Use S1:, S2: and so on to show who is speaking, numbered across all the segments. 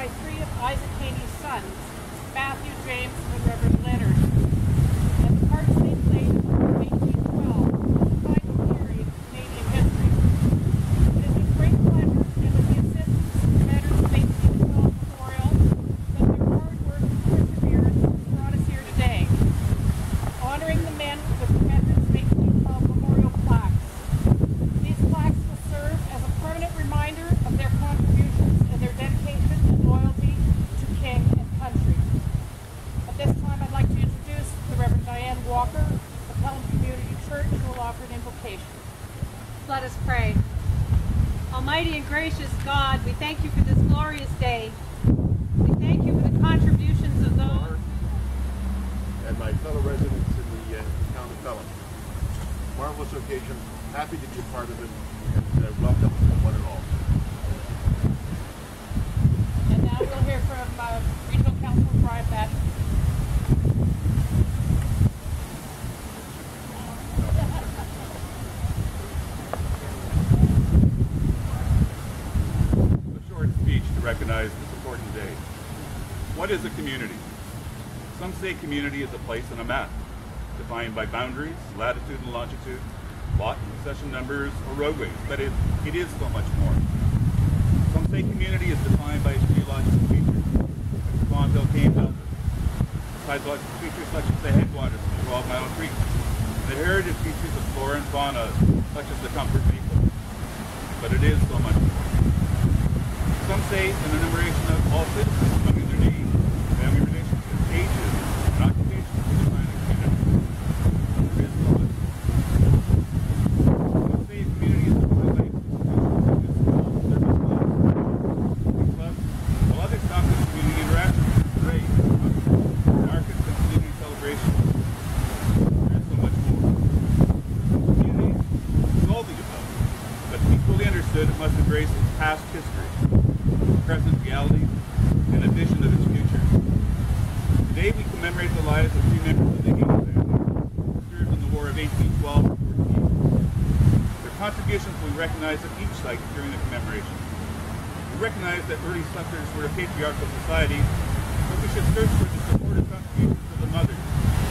S1: by three of Isaac Haney's sons, Matthew, James, and the Reverend Leonard, and the parts they played in the War of 1812, a vital period of Canadian history. It is with great pleasure and with the assistance of the Commanders of 1812 Memorial that their hard work and perseverance has brought us here today, honoring the men with Commanders of 1812 Memorial plaques. These plaques will serve as a permanent reminder of their contributions and their dedication and loyalty to King and country. At this time, I'd like to introduce the Reverend Diane Walker of Pelham Community Church, who will offer an invocation.
S2: Let us pray. Almighty and gracious God, we thank you for this glorious day. We thank you for the contributions of those
S3: and my fellow residents in the town of Pelham. Marvelous occasion, happy to be a part of it, and welcome to one and all.
S1: And now we'll hear from Regional Councilor Brian Batch.
S4: A short speech to recognize this important day. What is a community? Some say community is a place on a map, defined by boundaries, latitude and longitude, lot and possession numbers, or roadways, but it is so much more. Some say community is defined by its geological features, like the Swanville Cave Delta, hydrological features such as the headwaters of 12 Mile Creek, and the heritage features of flora and fauna such as the Comfort Maple. But it is so much more. Some say an enumeration of all citizens among their names, family relationships, ages, and occupations to define a community. There is so much more. Some say a community is defined by institutions, schools, service clubs, community clubs, while others talk of community interaction, parades, markets, and community celebrations. There is so much more. Community is all the above, but to be fully understood, it must embrace its past history, present reality, and a vision of its future. Today we commemorate the lives of three members of the Haney family who served in the War of 1812 and 14. Their contributions will be recognized at each site during the commemoration. We recognize that early settlers were a patriarchal society, but we should search for the supportive contributions of the mothers,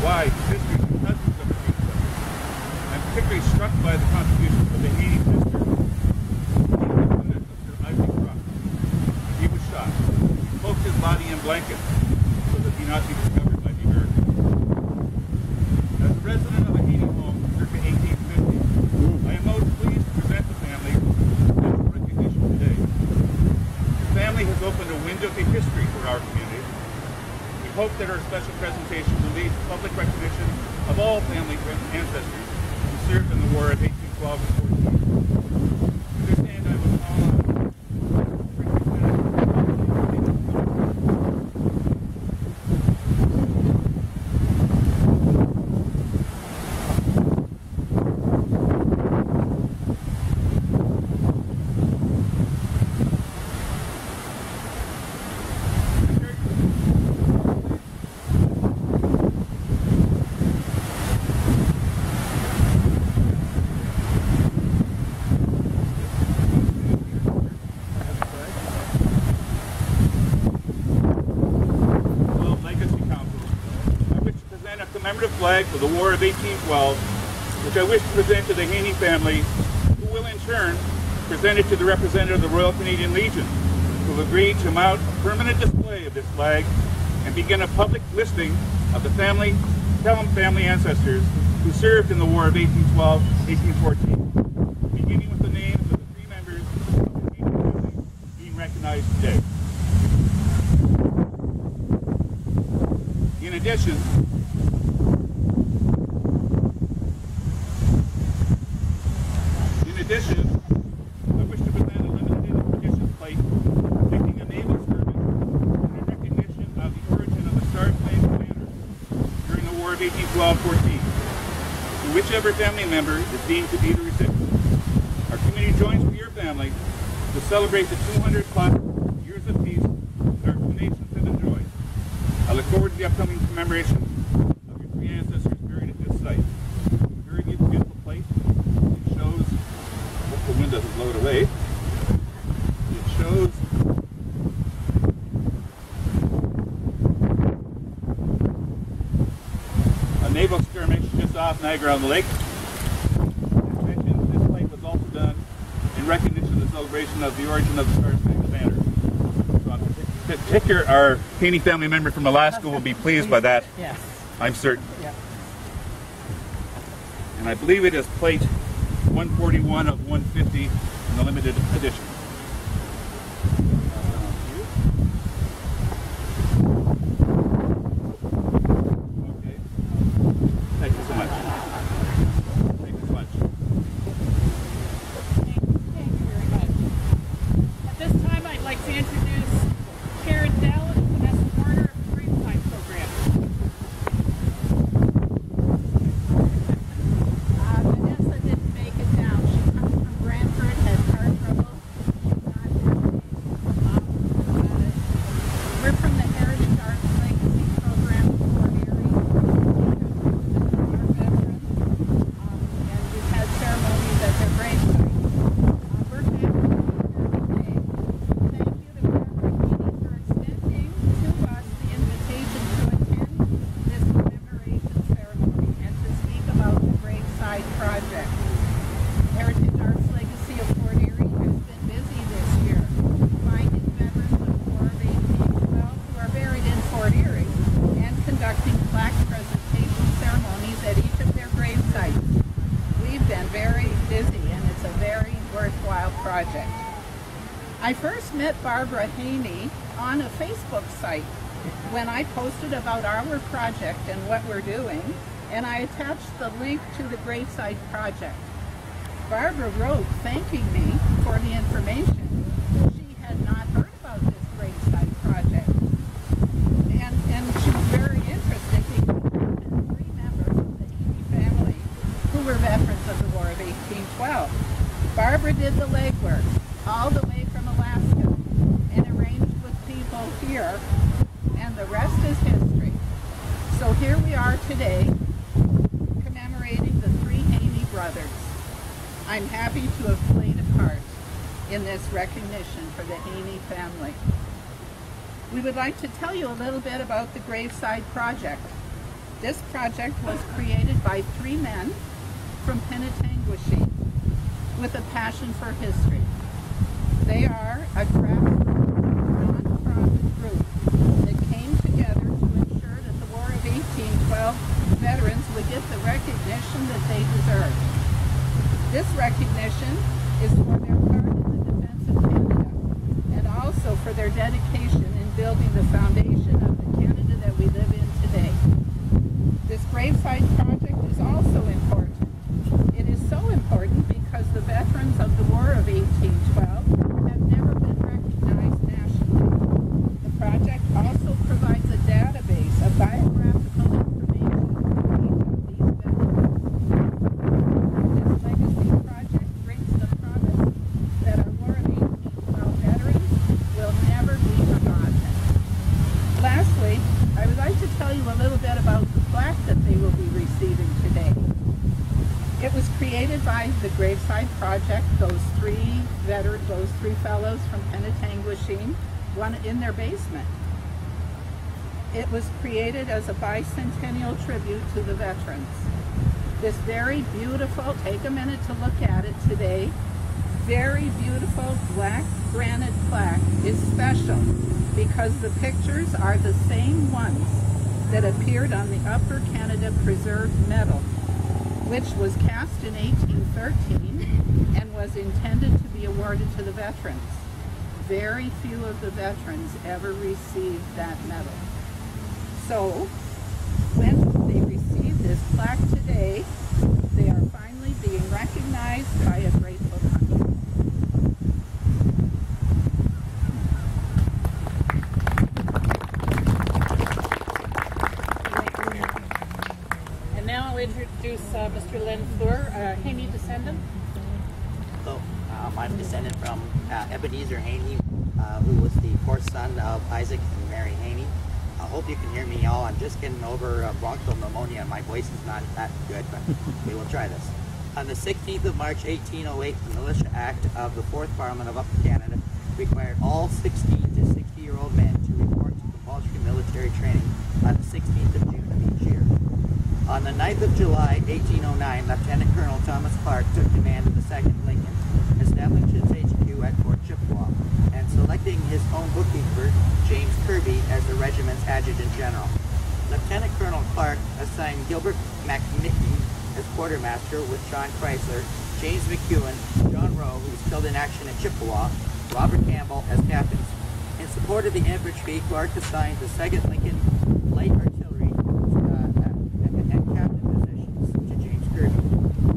S4: wives, sisters, and cousins of the Haney settlers. I'm particularly struck by the contributions of the Haney sisters. He was shot. He cloaked his body in blankets so that he not be discovered by the Americans. As a resident of a Haney home circa 1850, I am most pleased to present the family with special recognition today. The family has opened a window to history for our community. We hope that our special presentation will lead to public recognition of all family ancestors who served in the War of 1812 and 14. To this end, I will call on flag for the War of 1812, which I wish to present to the Haney family, who will in turn present it to the representative of the Royal Canadian Legion, who have agreed to mount a permanent display of this flag and begin a public listing of the Pelham family ancestors who served in the War of 1812-1814, beginning with the names of the three members of the Haney family being recognized today. In addition, I wish to present a limited edition plate depicting a naval service in recognition of the origin of the Star-Spangled Banner during the War of 1812-14, to whichever family member is deemed to be the recipient. Our community joins with your family to celebrate the 200+ years of peace that our two nations have enjoyed. I look forward to the upcoming commemoration of your three ancestors buried at this site. A very beautiful plate. It shows the wind doesn't blow it away. It shows off Niagara-on-the-Lake. As mentioned, this plate was also done in recognition of the celebration of the origin of the Star-Spangled Banner. So in particular, our Haney family member from Alaska will be pleased by that.
S1: Yes.
S4: I'm certain.
S1: Yeah.
S4: And I believe it is plate 141 of 150 in the limited edition. Okay. Thank you so much. Thank you so much.
S1: Thank you very much. At this time, I'd like to introduce Karen Dell and Vanessa Warner of the Graveside Program.
S5: Vanessa didn't make it down. She comes from Brantford, had car trouble. She's not here today. We're from the Heritage Arts Legacy Program in Fort Erie. Our veterans, and we've had ceremonies at their gravesite. We're happy to be here today. Thank you to Barbara Haney for extending to us the invitation to attend this commemoration ceremony and to speak about the Graveside Project. Heritage Arts Legacy of Fort Erie has been busy this year, finding veterans of War of 1812 who are buried in Fort Erie and conducting plaque presentation ceremonies at each of their grave sites. We've been very busy, and it's a very worthwhile project. I first met Barbara Haney on a Facebook site when I posted about our project and what we're doing, and I attached the link to the Graveside Project. Barbara wrote thanking me for the information. She had not heard about this Graveside Project. And she was very interested because there had been 3 members of the Haney family who were veterans of the War of 1812. Barbara did the legwork all the way from Alaska and arranged with people here, and the rest is history. So here we are today commemorating the 3 Haney brothers. I'm happy to have played a part in this recognition for the Haney family. We would like to tell you a little bit about the Graveside Project. This project was created by 3 men from Penetanguishene with a passion for history. They are a grassroots, non-profit group that came together to ensure that the War of 1812 veterans would get the recognition that they deserve. This recognition is for their part in the defense of Canada and also for their dedication in building the foundation of the Canada that we live in today. This Graveside Project is also important. It is so important because the veterans of the War of 1812 have never been recognized nationally. The project also provides a database of biographical information for each of these veterans. This legacy project brings the promise that our War of 1812 veterans will never be forgotten. Lastly, I would like to tell you a little bit about the plaque that they will be receiving today. It was created by the Graveside Project, those 3 veterans, those 3 fellows from Penetanguishene, one in their basement. It was created as a bicentennial tribute to the veterans. This very beautiful, take a minute to look at it today, very beautiful black granite plaque is special because the pictures are the same ones that appeared on the Upper Canada Preserved Medal, which was cast in 1813 and was intended to be awarded to the veterans. Very few of the veterans ever received that medal. So, when they receive this plaque today, they are finally being recognized by a grateful country.
S1: And now I'll introduce Mr. Len Fleur, Haney descendant.
S6: Hello, I'm descendant from Ebenezer Haney, who was the 4th son of Isaac and Mary Haney. I hope you can hear me all. I'm just getting over bronchial pneumonia and my voice is not that good, but we will try this. On the 16th of March 1808, the Militia Act of the 4th Parliament of Upper Canada required all 16 to 60-year-old men to report to compulsory military training on the 16th of June of each year. On the 9th of July, 1809, Lieutenant Colonel Thomas Clark took command of the 2nd Lincoln, establishing his HQ at Fort Chippewa, and selecting his own bookkeeper, James Kirby, as the regiment's adjutant general. Lieutenant Colonel Clark assigned Gilbert McNickey as quartermaster with John Chrysler, James McEwen, John Rowe, who was killed in action at Chippewa, Robert Campbell as captains. In support of the infantry, Clark assigned the 2nd Lincoln Light Artillery and captain positions to James Kirby.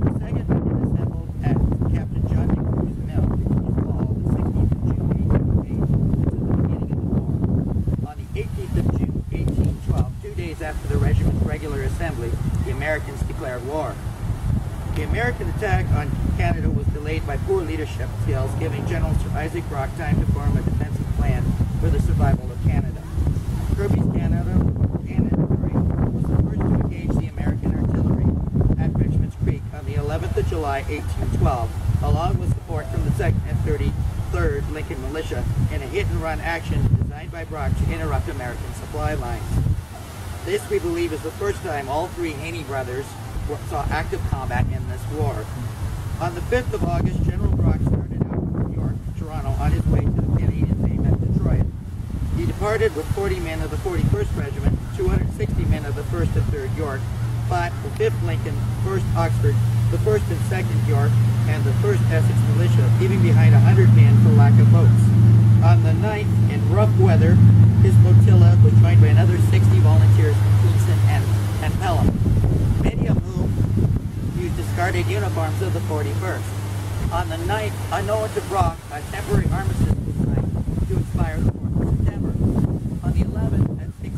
S6: The 2nd Lincoln assembled at Captain John McCrew's mill in fall the 16th of June 1808 until the beginning of the war. On the 18th of June 1812, 2 days after the regiment's regular assembly, the Americans declared war. The American attack on Canada was delayed by poor leadership skills, giving General Sir Isaac Brock time to form a defensive plan for the survival of Canada. Kirby's cannon was the first to engage the American artillery at Richmond's Creek on the 11th of July, 1812, along with support from the 2nd and 33rd Lincoln Militia in a hit-and-run action designed by Brock to interrupt American supply lines. This, we believe, is the first time all three Haney brothers saw active combat in this war. On the 5th of August, General Brock started out from York, Toronto, on his way to the Canadian aim at Detroit. He departed with 40 men of the 41st Regiment, 260 men of the 1st and 3rd York, 5th Lincoln, 1st Oxford, the 1st and 2nd York, and the 1st Essex Militia, leaving behind 100 men for lack of boats. On the 9th, in rough weather, his flotilla was joined by another 60 volunteers from Kingston and Pelham, many of whom used discarded uniforms of the 41st. On the 9th, unknown to Brock, a temporary armistice was signed to expire the 4th of September. On the 11th, at 6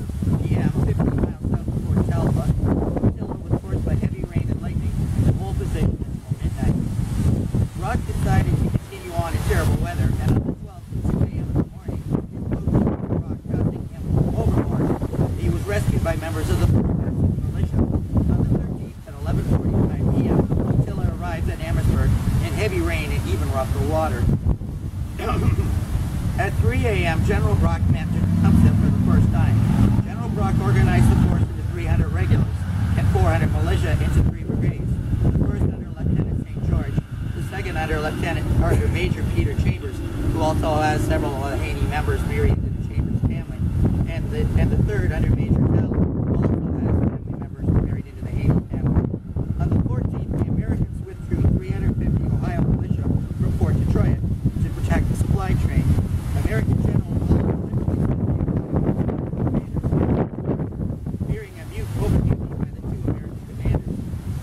S6: p.m., 15 miles south of Fort Talbot, the flotilla was forced by heavy rain and lightning to hold position until midnight. Brock decided to continue on in terrible weather, and on the 12th, at 2 a.m. in the morning, his boat struck Brock, casting him overboard. He was rescued by members of the 4th Essex Militia. On the 13th, at 11:45 p.m., the flotilla arrived at Amherstburg in heavy rain and even rougher water. At 3 a.m., General Brock met Tecumseh for the first time. General Brock organized the force into 300 regulars and 400 militia into 3 brigades. The first under Lieutenant St. George, the second under Major Peter Chambers, who also has several of the Haney members married into the Chambers family, and the third under Major Bell, who also has family members married into the Haney family. On the 14th, the Americans withdrew 350 Ohio militia from Fort Detroit to protect the supply train. American General fearing a mute overtaking by the 2 American commanders.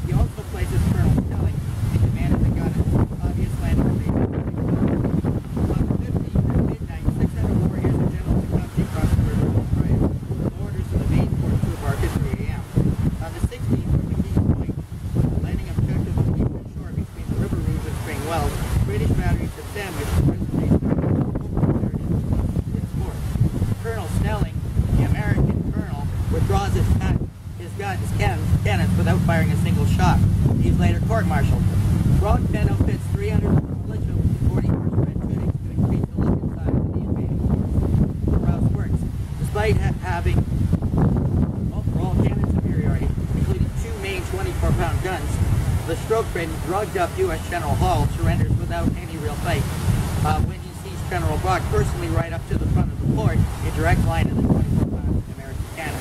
S6: He also places Colonel Snelling in command of the gun at the obvious landing base. On the 15th, at midnight, 600 warriors and General Tecumseh crossed the river to Detroit, with orders to the main fort to embark at 3 a.m. On the 16th, from McKee's Point, the landing objective on the eastern shore between the river Rouge and Spring Wells, British batteries had sandwiched the present-day Colonel Snelling, the American colonel, withdraws his cannons without firing a single shot. He is later court-martialed. Brock then outfits 300 militia with the 41st Red Tunics to increase the look and size of the invading force. Rouse works. Despite having overall cannon superiority, including 2 main 24-pound guns, the stroke-ridden, drugged-up U.S. General Hall surrenders without any real fight. When he sees General Brock personally ride up to the front of the fort in direct line of the 24-pound American cannon.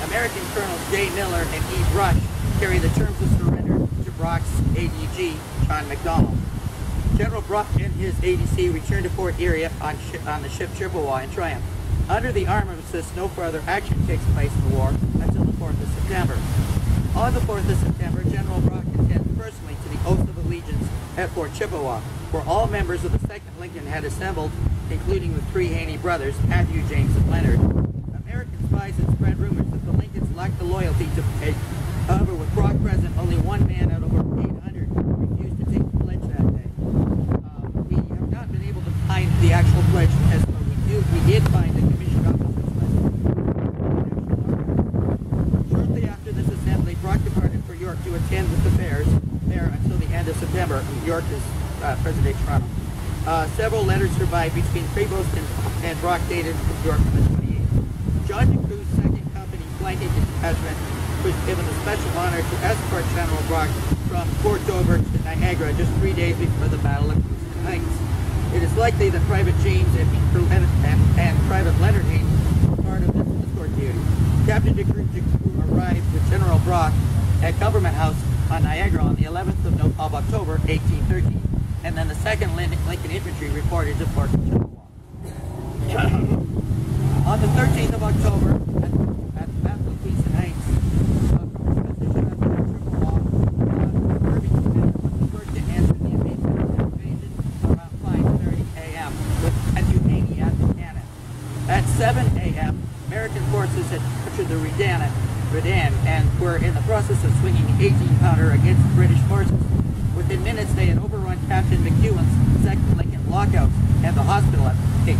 S6: American Colonels J. Miller and E. Brush carry the terms of surrender to Brock's ADG, John McDonald. General Brock and his ADC returned to Fort Erie on the ship Chippewa in triumph. Under the armistice, no further action takes place in the war until the 4th of September. On the 4th of September, General Brock attends personally to the Oath of Allegiance at Fort Chippewa, where all members of the 2nd Lincoln had assembled, including the 3 Haney brothers, Matthew, James, and Leonard. American spies had spread rumors that the Lincolns lacked the loyalty to pay. However, with Brock present, only one man out of over 800 refused to take the pledge that day. We have not been able to find the actual pledge test, but we did find the commissioned officers list. Shortly after this assembly, Brock departed for York to attend the fairs there until the end of September. York is present-day Toronto. Several letters survive between Prevost and Brock dated from York on the 28th. John McCrew's 2nd Company flanking detachment was given the special honor to escort General Brock from Fort Dover to Niagara just 3 days before the Battle of Queenston Heights. It is likely that Private James and Private Leonard Haney were part of this escort duty. Captain DeCrew arrived with General Brock at Government House on Niagara on the 11th of October, 1813, and then the 2nd Lincoln Infantry reported to Fort Chippewa. On the 13th of October, at the Battle of Queenston Heights, from his position at Fort Chippewa, Kirby was first to answer the invasion around 5:30 a.m. with Matthew Haney at the cannon. At 7 a.m., American forces had captured the Redan and were in the process of swinging the 18-pounder against British forces. Within minutes, they had overrun Captain McEwen's 2nd Lincoln lockouts and the hospital at Gates.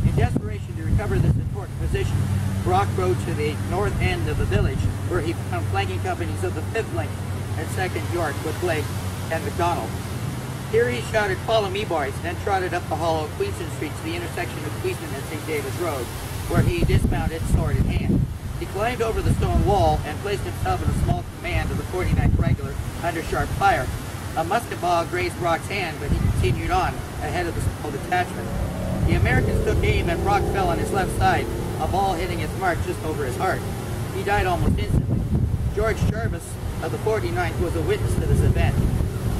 S6: In desperation to recover this important position, Brock rode to the north end of the village, where he found flanking companies of the 5th Lincoln and 2nd York with Blake and McDonald. Here he shouted, "Follow me, boys," then trotted up the hollow of Queenston Street to the intersection of Queenston and St. David's Road, where he dismounted, sword in hand. He climbed over the stone wall and placed himself in a small command of the 49th Regular under sharp fire. A musket ball grazed Brock's hand, but he continued on ahead of the small detachment. The Americans took aim and Brock fell on his left side, a ball hitting his mark just over his heart. He died almost instantly. George Jarvis of the 49th was a witness to this event.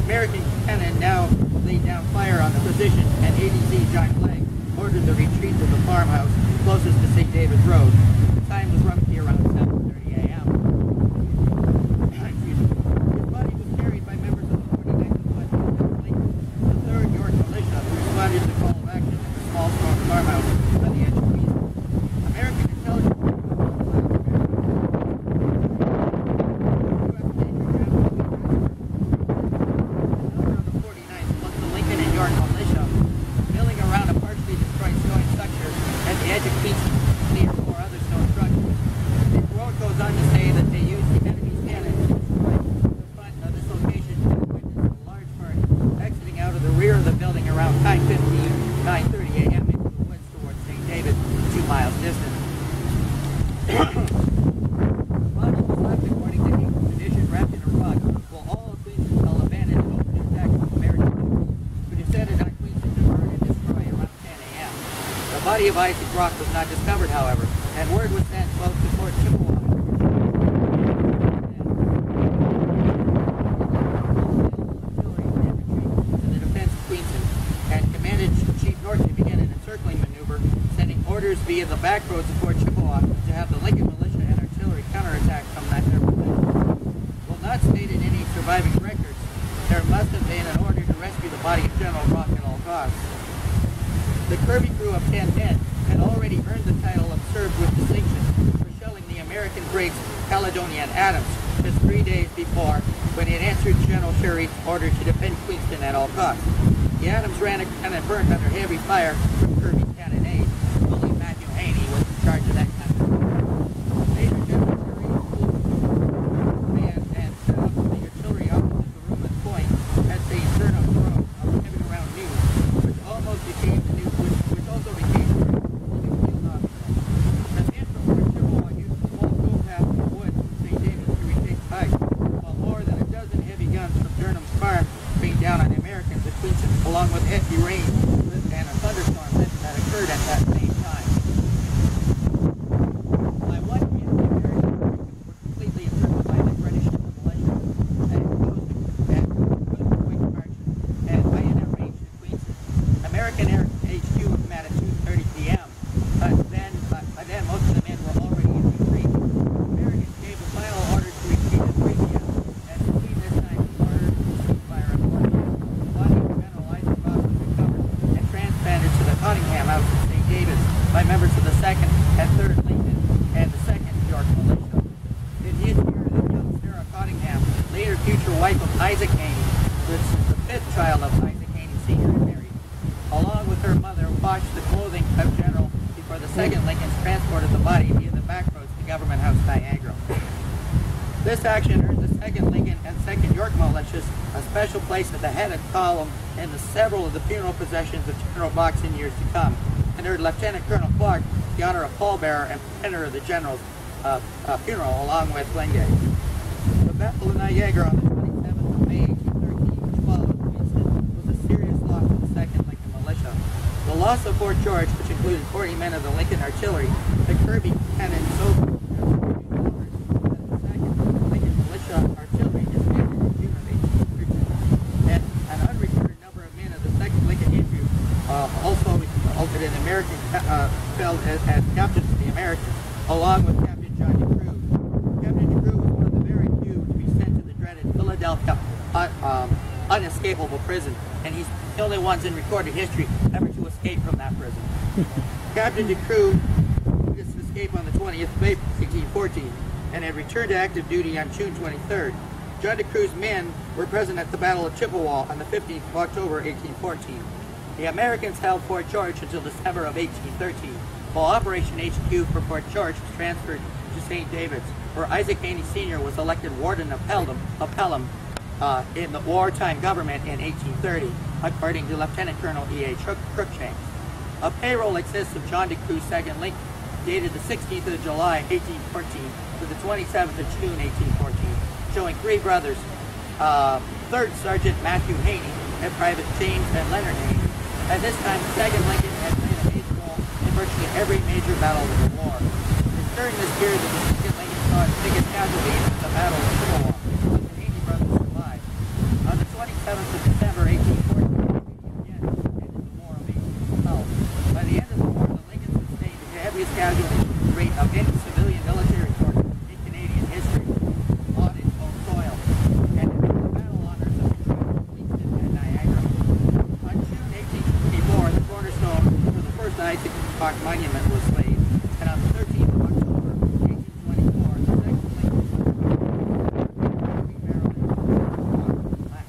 S6: American cannon now laid down fire on the position, and ADZ John Flagg ordered the retreat to the farmhouse closest to St. David's Road. The time was roughly around 7:30 a.m. His body was carried by members of the 49th Lincoln, the 3rd York Militia, who responded to the call of action at the small stone farmhouse on the edge of Queenston. American intelligence The body of Isaac Brock was not discovered, however, and word was sent both to Fort Chippewa to the defense of Queenston, and commanded Chief Norton to begin an encircling maneuver, sending orders via the back roads of Fort Chippewa to have the Lincoln militia and artillery counterattack from that neighborhood. While not stated any surviving records, there must have been an order to rescue the body of General Brock at all costs. The Kirby crew of 10 men had already earned the title of served with distinction for shelling the American brigs Caledonia and Adams just 3 days before, when it answered General Sherry's order to defend Queenston at all costs. The Adams ran a cannon burnt under heavy fire from Kirby's cannonade. Only Matthew Haney was in charge of that cannon. Major General Sherry and set up the artillery opposite the room at Point at the Turnip Grove around noon, which also became the field hospital. The men from Fort Chippewa used a small towpath in the woods from St. David's to retake Pike, while more than a dozen heavy guns from Durham's farm rained down on the Americans at Queenston, along with heavy rain and a thunderstorm that occurred at that same time. By 1 p.m., the Americans were completely encircled by the British militia and quick march and bayonet range to Queenston. American Air HQ was met at 2:30 p.m., but then most of the men were already in retreat. Americans gave the final order to retreat at 3 p.m., and between this time ordered ceasefire at 4 p.m. The body of General Isaac Brock was recovered and transplanted to the Cottingham House in St. David's by members of the 2nd and 3rd Lincoln and the 2nd York Militia. It is here that young Sarah Cottingham, later future wife of Isaac Haney, was the 5th child of Isaac Haney Sr. and married, along with her mother, washed the clothing of General before the 2nd Lincolns transported the body via the back roads to Government House, Niagara. This action earned the 2nd Lincoln and 2nd York militias a special place at the head of column in several of the funeral processions of General Brock in years to come, and earned Lieutenant Colonel Clark the honor of pallbearer and protector of the general's funeral along with Wingate. The Battle of Niagara on the 27th of May 1813, 12 was a serious loss to the 2nd Lincoln Militia. The loss of Fort George, which included 40 men of the Lincoln Artillery, the Kirby Cannon Sober, the 2nd Lincoln Militia Artillery disbanded in June of 1813. And an unrecorded number of men of the 2nd Lincoln Infantry also resulted in American fell as captains to the Americans, along with Captain John DeCrew. Captain DeCrew was one of the very few to be sent to the dreaded Philadelphia unescapable prison, and he's the only ones in recorded history ever to escape from that prison. Captain DeCrew escaped on the 20th of April, 1814, and had returned to active duty on June 23rd. John DeCrew's men were present at the Battle of Chippewa on the 15th of October, 1814. The Americans held Fort George until December of 1813, while Operation HQ for Fort George was transferred to St. David's, where Isaac Haney Sr. was elected Warden of Pelham in the wartime government in 1830, according to Lieutenant Colonel E.A. Crookshanks. A payroll exists of John DeCrew's 2nd Lincoln, dated the 16th of July, 1814 to the 27th of June, 1814, showing 3 brothers, 3rd Sergeant Matthew Haney and Private James and Leonard Haney. At this time, the 2nd Lincoln had played a major role in virtually every major battle of the war. It's during this period that the 2nd Lincoln saw its biggest casualties in the Battle of Chippewa, but the Haney brothers survived. On the 27th of December, 1814, again ended the War of 1812. By the end of the war, the Lincolns sustained the heaviest casualty rate of any civilian military force in Canadian history on its own soil, and it won the battle honors of Kingston and Niagara. On June 1824, the cornerstone for the first Isaac Park Monument was laid, and on the 13th of October, 1824, the 2nd Lincoln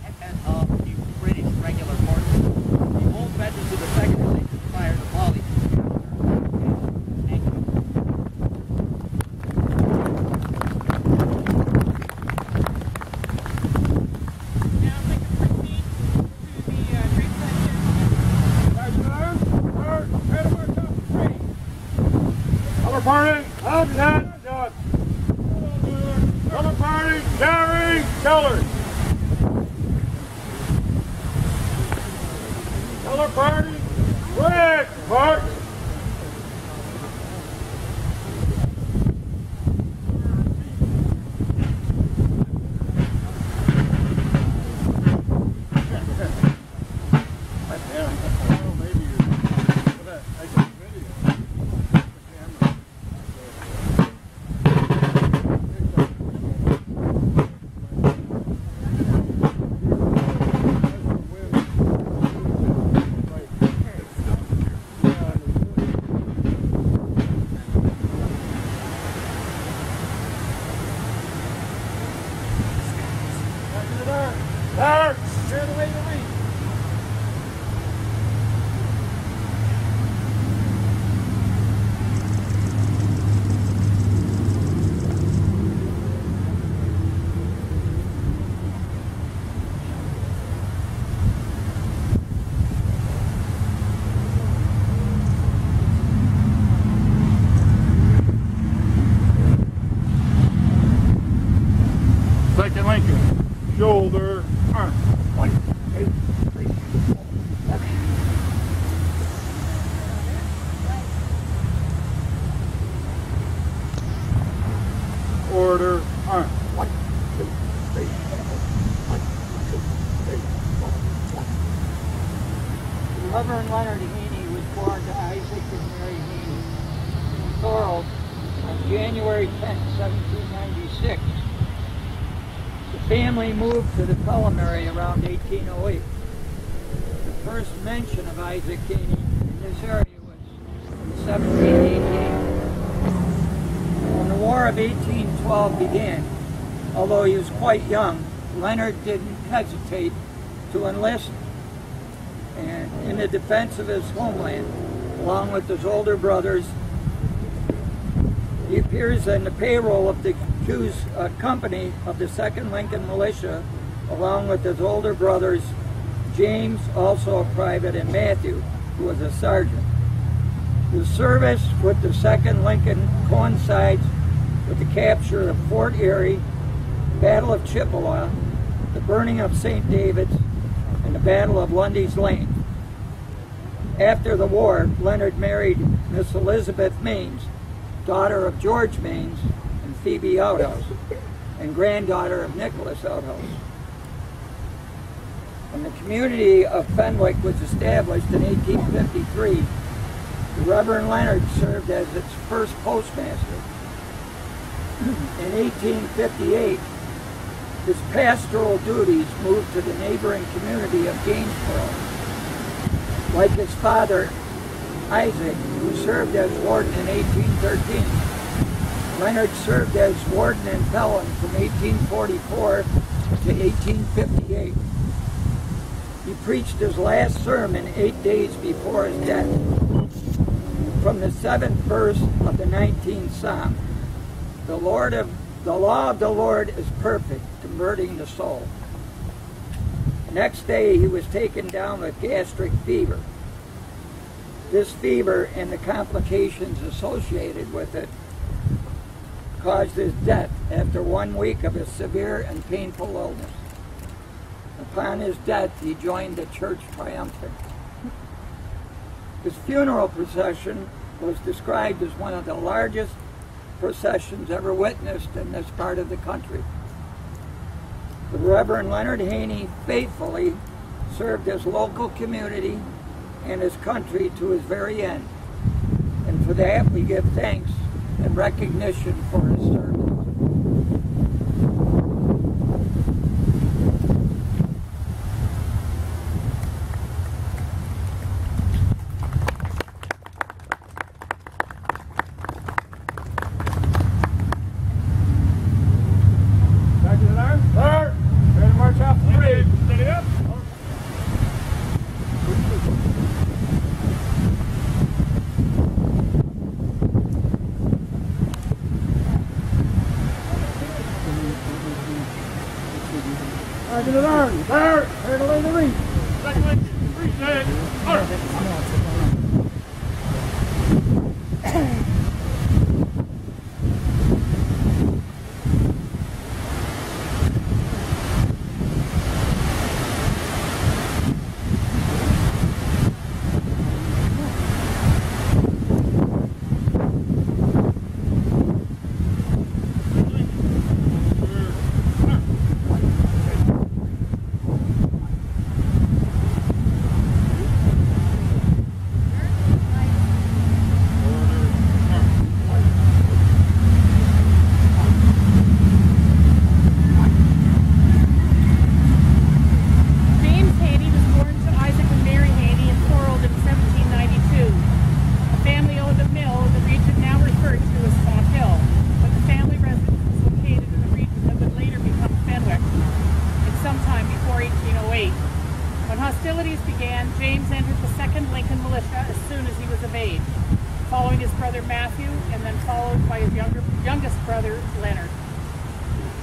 S6: ahead of the British regular forces. The old veterans of the 2nd Lincoln fired a volley. Thank you.
S1: Now we can proceed to the Great
S7: Color party, up that done. Color party, carry colors. Color party, red march. There, share the way to lead. Second Lincoln, shoulder, arm. 1, 2, 3, 4. Okay. Order, arm. 1, 2, 3, 4. 1, 2, 3, 4.
S8: Reverend Leonard Haney was born to Isaac and Mary Haney in Thorold on January 10, 1796. The family moved to the Pelham area around 1808. The first mention of Isaac Haney in this area was in 1788. When the War of 1812 began, although he was quite young, Leonard didn't hesitate to enlist and in the defense of his homeland, along with his older brothers. He appears in the payroll of the Hughes company of the 2nd Lincoln Militia, along with his older brothers, James, also a private, and Matthew, who was a sergeant. His service with the 2nd Lincoln coincides with the capture of Fort Erie, Battle of Chippewa, the burning of St. David's, and the Battle of Lundy's Lane. After the war, Leonard married Miss Elizabeth Maines, daughter of George Maines and Phoebe Outhouse, and granddaughter of Nicholas Outhouse. When the community of Fenwick was established in 1853, the Reverend Leonard served as its first postmaster. In 1858, his pastoral duties moved to the neighboring community of Gainesboro. Like his father, Isaac, who served as warden in 1813, Leonard served as warden in Pelham from 1844 to 1858. He preached his last sermon 8 days before his death, from the 7th verse of the 19th Psalm. The law of the Lord is perfect, converting the soul. Next day he was taken down with gastric fever. This fever and the complications associated with it caused his death after 1 week of a severe and painful illness. Upon his death, he joined the church triumphant. His funeral procession was described as one of the largest processions ever witnessed in this part of the country. The Reverend Leonard Haney faithfully served his local community and his country to his very end. And for that, we give thanks and recognition for his service.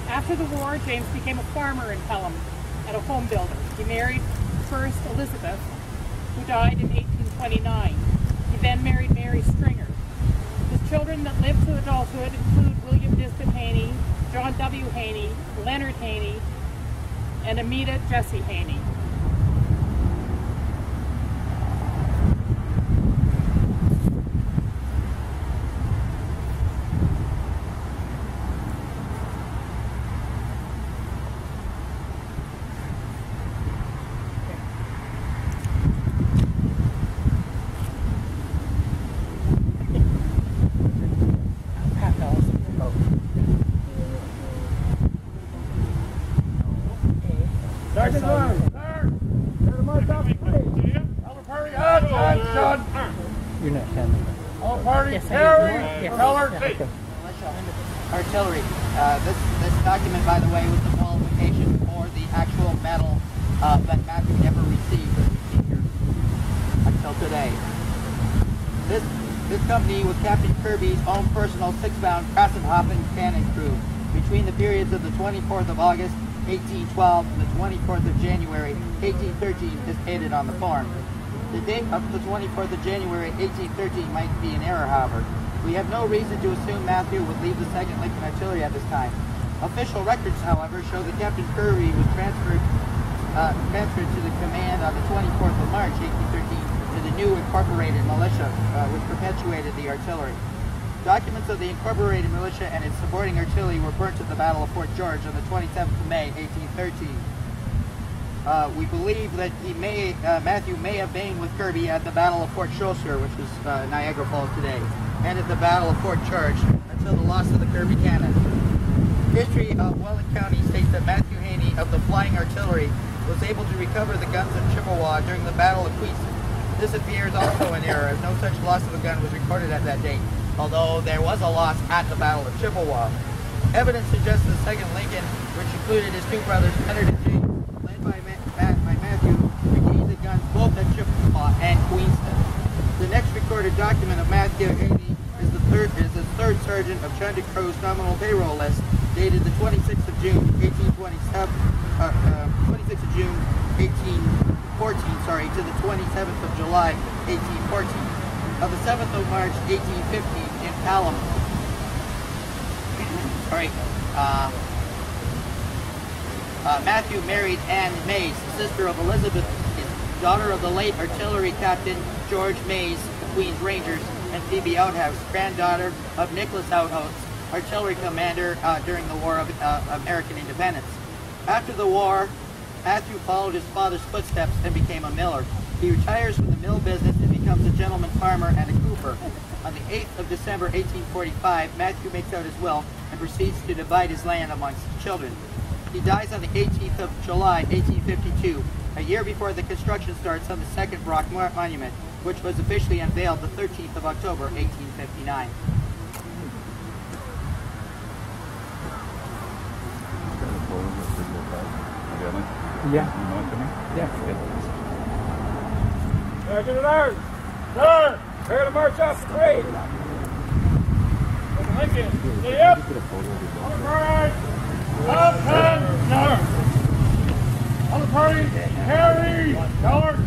S1: After the war, James became a farmer in Pelham and a home builder. He married first Elizabeth, who died in 1829. He then married Mary Stringer. His children that lived to adulthood include William Diston Haney, John W. Haney, Leonard Haney, and Amita Jessie Haney.
S6: Artillery. This document, by the way, was the qualification for the actual medal that Matthew never received here until today. This company was Captain Kirby's own personal 6-pound Krassenhofen cannon crew between the periods of the 24th of August, 1812 and the 24th of January, 1813, as stated on the form. The date of the 24th of January 1813 might be an error, however. We have no reason to assume Matthew would leave the 2nd Lincoln Artillery at this time. Official records, however, show that Captain Kirby was transferred to the command on the 24th of March 1813 to the new incorporated militia, which perpetuated the artillery. Documents of the incorporated militia and its supporting artillery were burnt at the Battle of Fort George on the 27th of May 1813. We believe that Matthew may have been with Kirby at the Battle of Fort Chaucer, which was Niagara Falls today, and at the Battle of Fort George until the loss of the Kirby cannon. History of Welland County states that Matthew Haney of the Flying Artillery was able to recover the guns of Chippewa during the Battle of Queenston. This appears also an error, as no such loss of a gun was recorded at that date, although there was a loss at the Battle of Chippewa. Evidence suggests the 2nd Lincoln, which included his two brothers, Leonard and James, led by Matthew, regained the guns both at Chippewa and Queenston. The next recorded document of Matthew Haney is the third sergeant of Chunda Crow's nominal payroll list, dated the 26th of June 1814, to the 27th of July 1814. Of the 7th of March 1815 in Pelham. Matthew married Anne Mays, sister of Elizabeth, daughter of the late artillery captain George Mays, Queen's Rangers, and Phoebe Outhouse, granddaughter of Nicholas Outhouse, artillery commander during the War of American Independence. After the war, Matthew followed his father's footsteps and became a miller. He retires from the mill business and becomes a gentleman farmer and a cooper. On the 8th of December 1845, Matthew makes out his will and proceeds to divide his land amongst his children. He dies on the 18th of July 1852, a year before the construction starts on the 2nd Brock Monument, which was officially unveiled the 13th of October 1859.
S7: Yeah. Sergeant at Arms, sir, prepare to march off the parade. Lincoln, stay up. On the parade, up and down. On the parade, Harry, George.